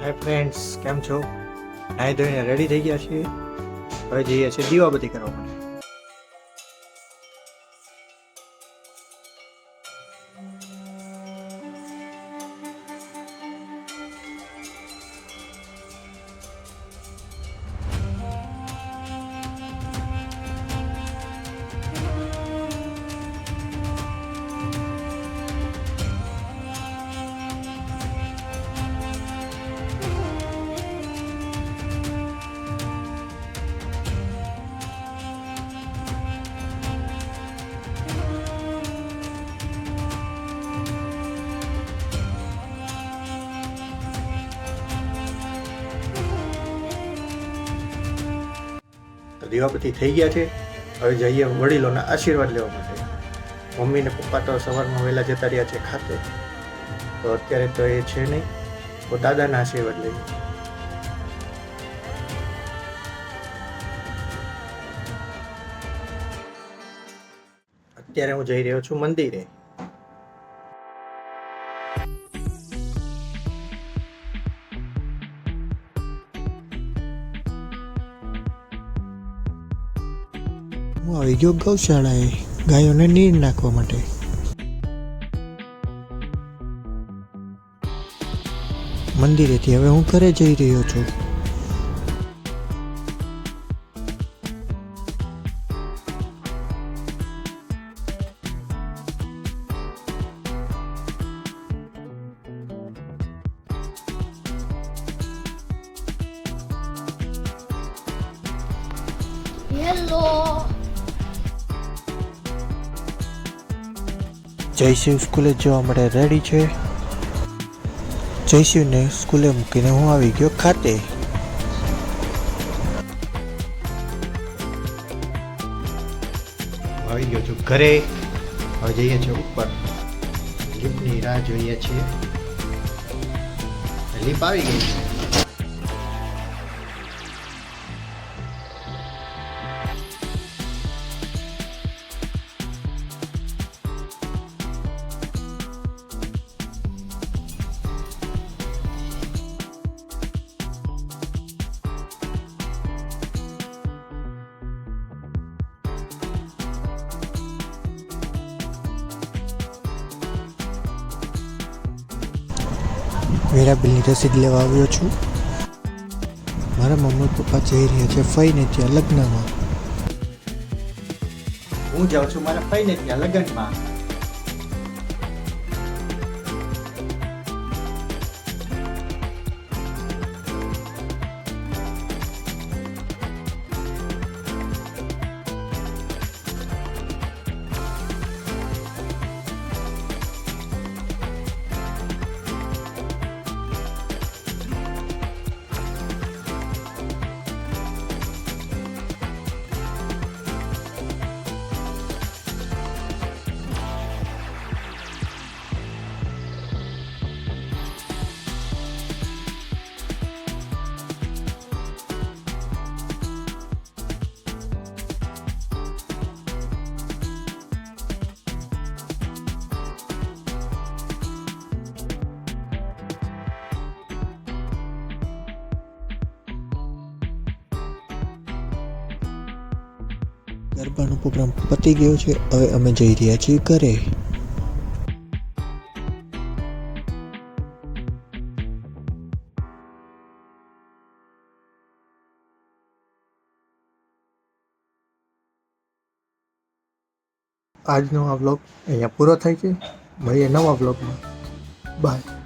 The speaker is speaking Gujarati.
હાય ફ્રેન્ડ્સ, કેમ છો? નાહી ધોઈને રેડી થઈ ગયા છીએ. હવે જઈએ છીએ દીવાબત્તી કરવા માટે. તો દીવાબત્તી થઈ ગયા છે. હવે જઈએ વડીલોના આશીર્વાદ લેવા માટે. મમ્મી ને પપ્પા તો સવારમાં વહેલા જતા રહ્યા છે ખાતે, તો અત્યારે તો એ છે નહીં, તો દાદાના આશીર્વાદ લઈએ. અત્યારે હું જઈ રહ્યો છું મંદિરે. હું આવી ગયો ગૌશાળાએ ગાયોને નીર નાખવા માટે. મંદિરેથી હવે હું ઘરે જઈ રહ્યો છું. હેલો, જયશિવ સ્કૂલે જવા માટે રેડી છે. જયશિવને સ્કૂલે મૂકીને હું આવી ગયો ખાતે. આવી ગયો છું ઘરે. હવે જઈએ છીએ ઉપર. લિફ્ટની રાહ જોઈએ છીએ. લિફ્ટ આવી ગઈ છે. વેરાબિલની રસીદ લેવા આવ્યો છું. મારા મમ્મી પપ્પા જઈ રહ્યા છે ફઈને ત્યાં લગ્નમાં. હું જાઉં છું મારા ફઈને ત્યાં લગ્નમાં. ગરબાનો પ્રોગ્રામ પતી ગયો છે. હવે અમે જઈ રહ્યા છીએ ઘરે. આજનો આ વ્લોગ અહીંયા પૂરો થાય છે. મળીએ નવા વ્લોગમાં. બાય.